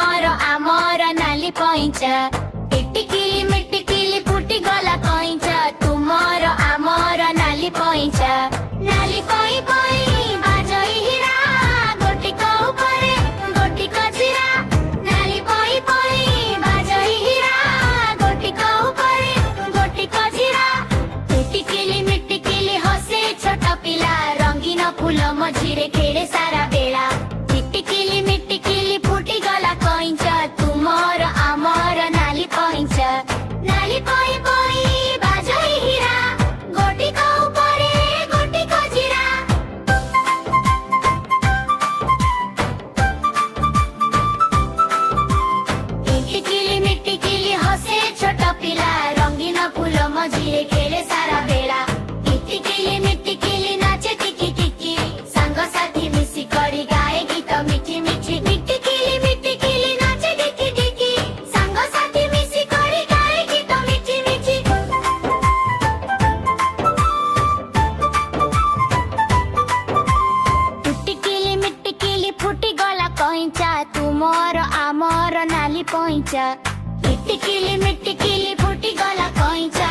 तुमर आमर नाली पैंचा टिटिकिली मिटिकिली फुटी गला कैंचा तुमर आमर नाली पैंचा नाली पई पई बाजई हीरा गोटी को ऊपरे गोटी को जीरा नाली पई पई बाजई हीरा गोटी को ऊपरे गोटी को जीरा टिटिकिली मिटिकिली हसे छोटा पिला रंगीन फूल मझिरे खेले सारा बेला टिटिकिली मिटिकिली फुटी गला कैंचा तुमर आमर नाली पैंचा नाली पई पई बाजई हीरा गोटी को ऊपरे गोटी को जीरा टिटिकिली मिटिकिली हसे छोटा पिला रंगीन फूल मझिरे खेले सारा बेला टिटिकिली मिटिकिली नाचे टिकी टिकी सांग साथी मिसी करी गाए गीत मिठी मिठी टिटिकिली मिटिकिली नाचे टिकी टिकी सांग साथी मिसी करी गाए गीत मिठी मिठी टिटिकिली मिटिकिली फुटी गला कैंचा तुमर आमर नाली पैंचा टिटिकिली मिटिकिली फुटी गला कैंचा